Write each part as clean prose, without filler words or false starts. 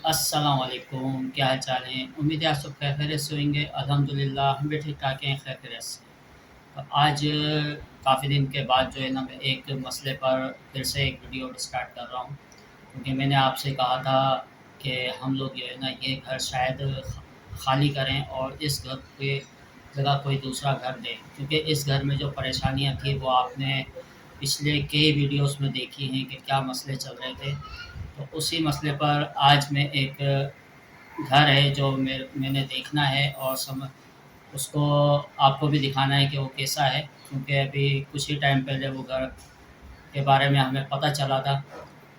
अस्सलाम वालेकुम, क्या हाल चाल है? उम्मीद है आप सब खैरियत से होंगे। अल्हम्दुलिल्लाह हम भी ठीक-ठाक हैं, खैरियत से। तो आज काफ़ी दिन के बाद जो है ना मैं एक मसले पर फिर से एक वीडियो स्टार्ट कर रहा हूँ, क्योंकि मैंने आपसे कहा था कि हम लोग जो है ना ये घर शायद खाली करें और इस घर के जगह कोई दूसरा घर दें, क्योंकि इस घर में जो परेशानियाँ थी वो आपने पिछले कई वीडियोज़ में देखी हैं कि क्या मसले चल रहे थे। तो उसी मसले पर आज मैं एक घर है जो मैंने देखना है और उसको आपको भी दिखाना है कि वो कैसा है, क्योंकि अभी कुछ ही टाइम पहले वो घर के बारे में हमें पता चला था।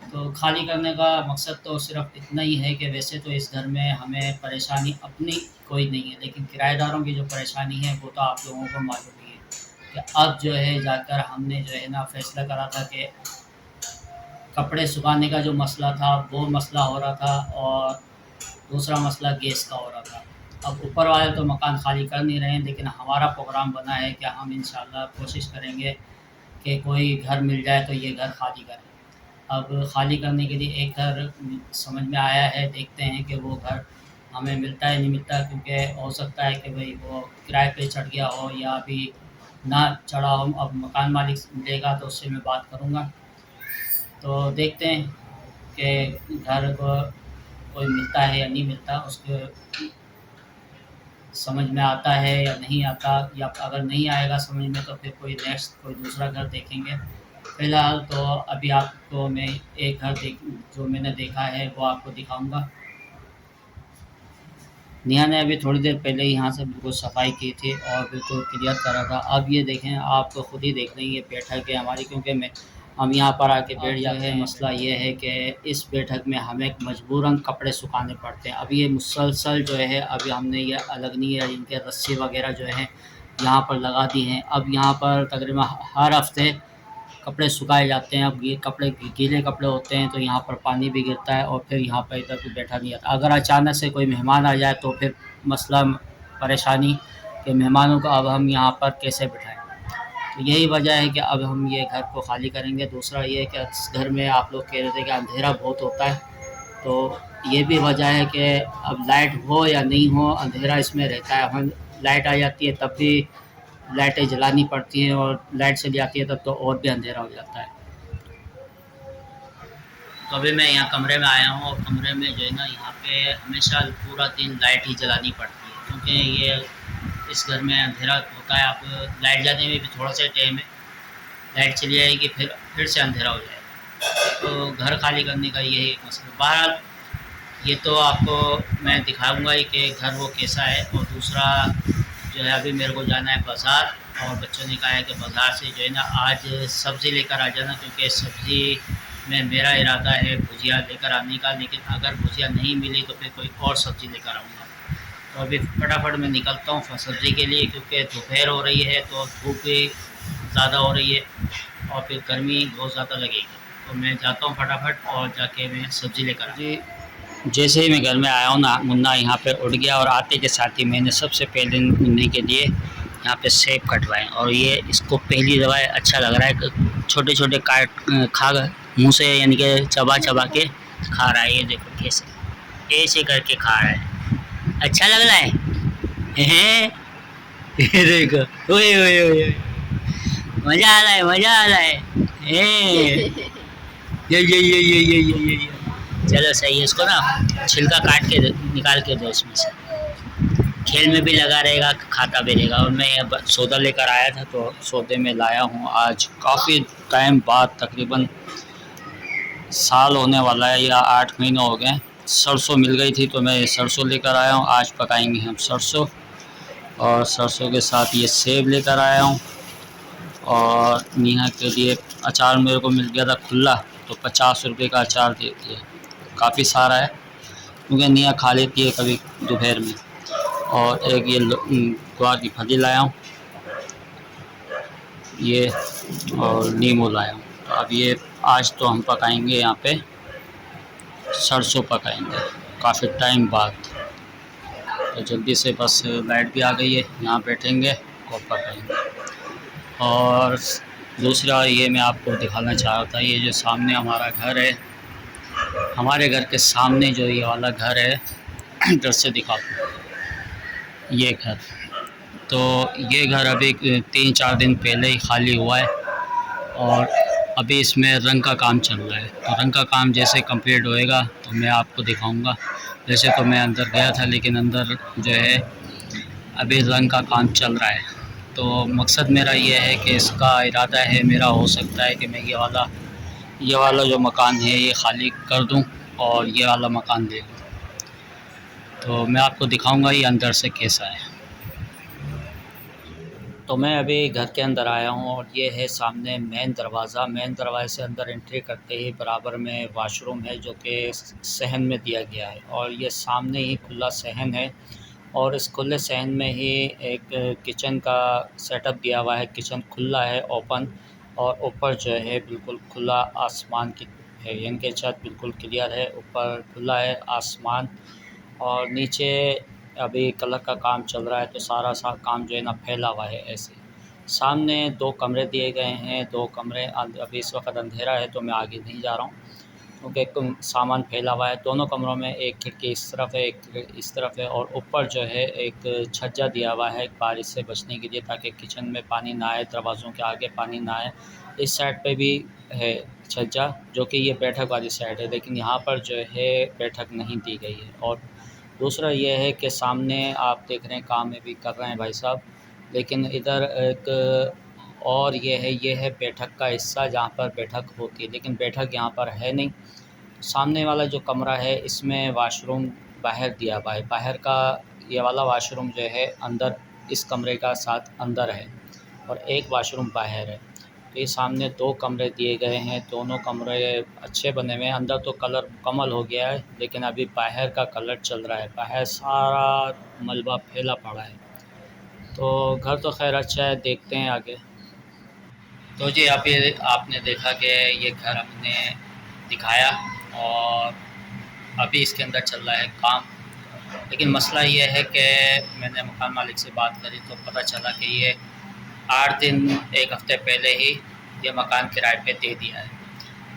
तो खाली करने का मकसद तो सिर्फ़ इतना ही है कि वैसे तो इस घर में हमें परेशानी अपनी कोई नहीं है, लेकिन किराएदारों की जो परेशानी है वो तो आप लोगों को मालूम ही है कि अब जो है जाकर हमने जो है ना फ़ैसला करा था कि कपड़े सुखाने का जो मसला था वो मसला हो रहा था और दूसरा मसला गैस का हो रहा था। अब ऊपर वाले तो मकान खाली कर नहीं रहे हैं, लेकिन हमारा प्रोग्राम बना है कि हम इंशाल्लाह कोशिश करेंगे कि कोई घर मिल जाए तो ये घर खाली करें। अब खाली करने के लिए एक घर समझ में आया है, देखते हैं कि वो घर हमें मिलता है नहीं मिलता, क्योंकि हो सकता है कि भई वो किराए पे चढ़ गया हो या अभी ना चढ़ा हो। अब मकान मालिक मिलेगा तो उससे मैं बात करूँगा। तो देखते हैं कि घर को कोई मिलता है या नहीं मिलता, उसके समझ में आता है या नहीं आता, या अगर नहीं आएगा समझ में तो फिर कोई दूसरा घर देखेंगे। फ़िलहाल तो अभी आपको मैं एक घर देख जो मैंने देखा है वो आपको दिखाऊँगा। नेहा ने अभी थोड़ी देर पहले ही यहाँ से बिल्कुल सफाई की थी और बिल्कुल क्लियर करा था। अब ये देखें, आप तो खुद ही देख रही हैं ये बैठक है हमारी, क्योंकि मैं हम यहाँ पर आके बैठ जाते हैं। मसला ये है कि इस बैठक में हमें मजबूरन कपड़े सुखाने पड़ते हैं। अब ये मुसलसल जो है, अभी हमने ये अलग नहीं है, इनके रस्सी वगैरह जो है यहाँ पर लगा दी हैं। अब यहाँ पर तकरीबन हर हफ्ते कपड़े सुखाए जाते हैं। अब ये कपड़े गीले कपड़े होते हैं तो यहाँ पर पानी भी गिरता है और फिर यहाँ पर इधर कोई बैठा नहीं जाता। अगर अचानक से कोई मेहमान आ जाए तो फिर मसला परेशानी कि मेहमानों को अब हम यहाँ पर कैसे बिठाएँ। तो यही वजह है कि अब हम ये घर को खाली करेंगे। दूसरा ये है कि इस घर में आप लोग कह रहे थे कि अंधेरा बहुत होता है, तो ये भी वजह है कि अब लाइट हो या नहीं हो, अंधेरा इसमें रहता है। हम लाइट आ जाती है तब भी लाइटें जलानी पड़ती हैं, और लाइट चली जाती है तब तो और भी अंधेरा हो जाता है। तो अभी मैं यहाँ कमरे में आया हूँ और कमरे में जो है ना यहाँ पे हमेशा पूरा दिन लाइट ही जलानी पड़ती है, क्योंकि ये इस घर में अंधेरा होता है। आप लाइट जाने में भी थोड़ा सा टाइम है, लाइट चली जाएगी फिर से अंधेरा हो जाएगा। तो घर खाली करने का यही एक मसला। बहरहाल ये तो आपको मैं दिखाऊंगा ही कि घर वो कैसा है। और दूसरा जो है, अभी मेरे को जाना है बाज़ार, और बच्चों ने कहा है कि बाज़ार से जो है ना आज सब्ज़ी लेकर आ जाना, क्योंकि सब्ज़ी में मेरा इरादा है भुजिया लेकर आने का, लेकिन अगर भुजिया नहीं मिली तो फिर कोई और सब्ज़ी लेकर आऊँगा। तो अभी फटाफट मैं निकलता हूँ सब्ज़ी के लिए, क्योंकि दोपहर हो रही है तो धूप भी ज़्यादा हो रही है और फिर गर्मी बहुत ज़्यादा लगेगी। तो मैं जाता हूँ फटाफट और जाके मैं सब्ज़ी लेकर जी। जैसे ही मैं घर में आया हूँ ना, मुन्ना यहाँ पे उठ गया और आते के साथ ही मैंने सबसे पहले मुन्ने के लिए यहाँ पे सेब कटवाए, और ये इसको पहली दफ़ा अच्छा लग रहा है। छोटे छोटे काट खा मुँह से, यानी कि चबा चबा के खा रहा है। ये देखो कैसे ऐसे करके खा रहा है, अच्छा लग रहा है। ये देखो, ओए ओए ओए, मज़ा आ रहा है, मज़ा आ रहा है। ये चलो सही है। इसको ना छिलका काट के निकाल के दो इसमें से, खेल में भी लगा रहेगा, खाता भी रहेगा। और मैं सौदा लेकर आया था, तो सौदे में लाया हूँ आज काफ़ी टाइम बाद, तकरीबन साल होने वाला है या 8 महीने हो गए। सरसों मिल गई थी तो मैं सरसों लेकर आया हूँ। आज पकाएंगे हम सरसों, और सरसों के साथ ये सेब लेकर आया हूँ। और नेहा के लिए अचार मेरे को मिल गया था खुला, तो 50 रुपये का अचार दे दिया, काफ़ी सारा है, क्योंकि नेहा खा लेती है कभी दोपहर में। और एक ये ग्वार की फली लाया हूँ ये, और नींबू लाया हूँ। तो अब ये आज तो हम पकाएंगे यहाँ पे सरसों, पकाएंगे काफ़ी टाइम बाद। तो जल्दी से बस लाइट भी आ गई है, यहाँ बैठेंगे और पकाएंगे। और दूसरा ये मैं आपको दिखाना चाह रहा था, ये जो सामने हमारा घर है, हमारे घर के सामने जो ये वाला घर है, इधर से दिखाता हूँ, ये घर। तो ये घर अभी 3-4 दिन पहले ही खाली हुआ है और अभी इसमें रंग का काम चल रहा है। तो रंग का काम जैसे कंप्लीट होएगा तो मैं आपको दिखाऊंगा। वैसे तो मैं अंदर गया था, लेकिन अंदर जो है अभी रंग का काम चल रहा है। तो मकसद मेरा ये है कि इसका इरादा है मेरा, हो सकता है कि मैं ये वाला जो मकान है ये ख़ाली कर दूं और ये वाला मकान ले लूँ। तो मैं आपको दिखाऊंगा ये अंदर से कैसा है। तो मैं अभी घर के अंदर आया हूँ और ये है सामने मेन दरवाज़ा। मेन दरवाज़े से अंदर एंट्री करते ही बराबर में वाशरूम है जो कि सहन में दिया गया है, और ये सामने ही खुला सहन है। और इस खुले सहन में ही एक किचन का सेटअप दिया हुआ है। किचन खुला है, ओपन, और ऊपर जो है बिल्कुल खुला आसमान की है, यानी कि छत बिल्कुल क्लियर है, ऊपर खुला है आसमान। और नीचे अभी कलर का काम चल रहा है, तो सारा काम जो है ना फैला हुआ है ऐसे। सामने 2 कमरे दिए गए हैं, 2 कमरे। अभी इस वक्त अंधेरा है तो मैं आगे नहीं जा रहा हूँ क्योंकि सामान फैला हुआ है। दोनों कमरों में एक खिड़की इस तरफ है, एक इस तरफ है, और ऊपर जो है एक छज्जा दिया हुआ है बारिश से बचने के लिए, ताकि किचन में पानी ना आए, दरवाज़ों के आगे पानी ना आए। इस साइड पे भी है छज्जा, जो कि ये बैठक वाली साइड है, लेकिन यहाँ पर जो है बैठक नहीं दी गई है। और दूसरा ये है कि सामने आप देख रहे हैं काम में भी कर रहे हैं भाई साहब, लेकिन इधर एक और ये है बैठक का हिस्सा जहाँ पर बैठक होती है, लेकिन बैठक यहाँ पर है नहीं। सामने वाला जो कमरा है इसमें वाशरूम बाहर दिया हुआ है। बाहर का ये वाला वाशरूम जो है अंदर इस कमरे का साथ अंदर है, और एक वाशरूम बाहर है। तो ये सामने 2 कमरे दिए गए हैं, दोनों कमरे अच्छे बने हुए हैं। अंदर तो कलर मुकम्मल हो गया है, लेकिन अभी बाहर का कलर चल रहा है। बाहर सारा मलबा फैला पड़ा है। तो घर तो खैर अच्छा है, देखते हैं आगे। तो जी अभी आपने देखा कि ये घर हमने दिखाया, और अभी इसके अंदर चल रहा है काम। लेकिन मसला ये है कि मैंने मकान मालिक से बात करी तो पता चला कि ये 8 दिन 1 हफ़्ते पहले ही ये मकान किराए पे दे दिया है।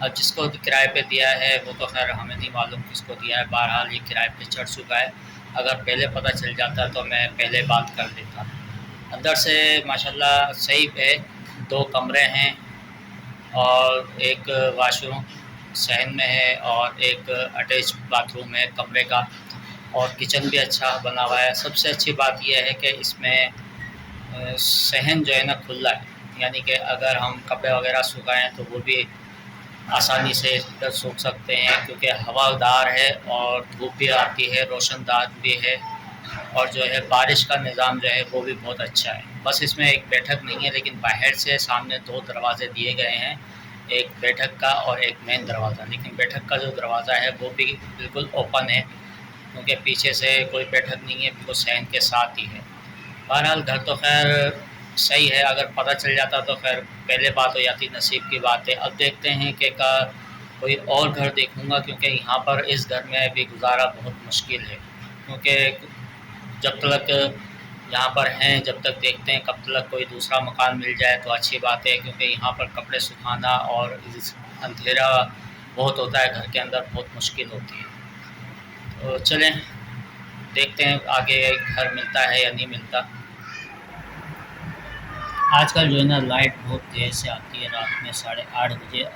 अब जिसको किराए पे दिया है वो तो खैर हमें नहीं मालूम किसको दिया है। बहरहाल ये किराए पे चढ़ चुका है। अगर पहले पता चल जाता तो मैं पहले बात कर लेता। अंदर से माशाल्लाह सही है, 2 कमरे हैं और एक वाशरूम सहन में है, और एक अटैच बाथरूम है कमरे का, और किचन भी अच्छा बना हुआ है। सबसे अच्छी बात यह है कि इसमें सहन जो है ना खुला है, यानी कि अगर हम कपड़े वगैरह सुखाएँ तो वो भी आसानी से इधर सूख सकते हैं, क्योंकि हवादार है और धूप भी आती है, रोशनदार भी है, और जो है बारिश का निज़ाम जो है वो भी बहुत अच्छा है। बस इसमें एक बैठक नहीं है, लेकिन बाहर से सामने 2 दरवाज़े दिए गए हैं, एक बैठक का और एक मेन दरवाज़ा। लेकिन बैठक का जो दरवाज़ा है वो भी बिल्कुल ओपन है, क्योंकि पीछे से कोई बैठक नहीं है, बिल्कुल सहन के साथ ही है। बहरहाल घर तो खैर सही है, अगर पता चल जाता तो खैर पहले बात हो जाती, नसीब की बात है। अब देखते हैं कि कोई और घर देखूँगा, क्योंकि यहाँ पर इस घर में अभी गुजारा बहुत मुश्किल है, क्योंकि जब तक यहाँ पर हैं, जब तक देखते हैं कब तक कोई दूसरा मकान मिल जाए तो अच्छी बात है, क्योंकि यहाँ पर कपड़े सुखाना और अंधेरा बहुत होता है, घर के अंदर बहुत मुश्किल होती है। तो चलें देखते हैं आगे घर मिलता है या नहीं मिलता। आजकल जो है ना लाइट बहुत देर से आती है, रात में 8:30 बजे।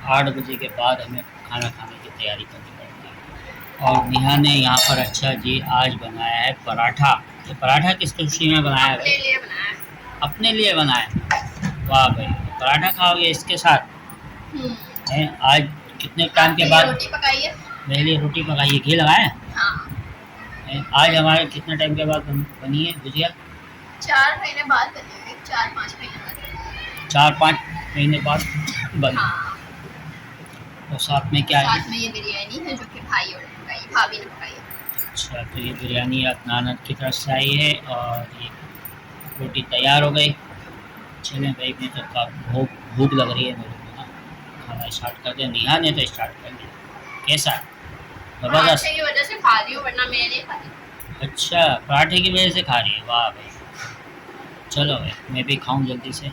8 बजे के बाद हमें खाना खाने की तैयारी करनी पड़ती है। और नेहा ने यहाँ पर अच्छा जी आज बनाया है पराठा। ये पराठा किस खुशी में बनाया है? अपने लिए बनाया। अपने लिए बनाया। वाह भाई, पराठा खाओगे इसके साथ? आज कितने टाइम के बाद? रोटी पकाई है। मेरे लिए रोटी पकाई है, घी लगाया? हाँ। आज हमारे कितने टाइम के बाद बनी है भुजिया? 4 महीने बाद बनी हुई, 4-5 महीने बाद। 4-5 महीने बाद बनी। हाँ। और साथ में क्या है? साथ में ये बिरयानी है जो कि भाई और पकाई, भाभी ने पकाई है। अच्छा, तो ये बिरयानी अदनान की तरफ से आई है, और ये रोटी तैयार हो गई। चलें भाई, मैं तो भूख लग रही है मेरे को ना, खाना स्टार्ट कर दें। नेहा ने तो स्टार्ट कर दिया। कैसा? ज़बरदस्त। पराठे की वजह से खा रही हूँ, वरना मैं नहीं खाती। अच्छा, पराठे की वजह से खा रही है? वाह भाई, चलो भाई मैं भी खाऊं जल्दी से।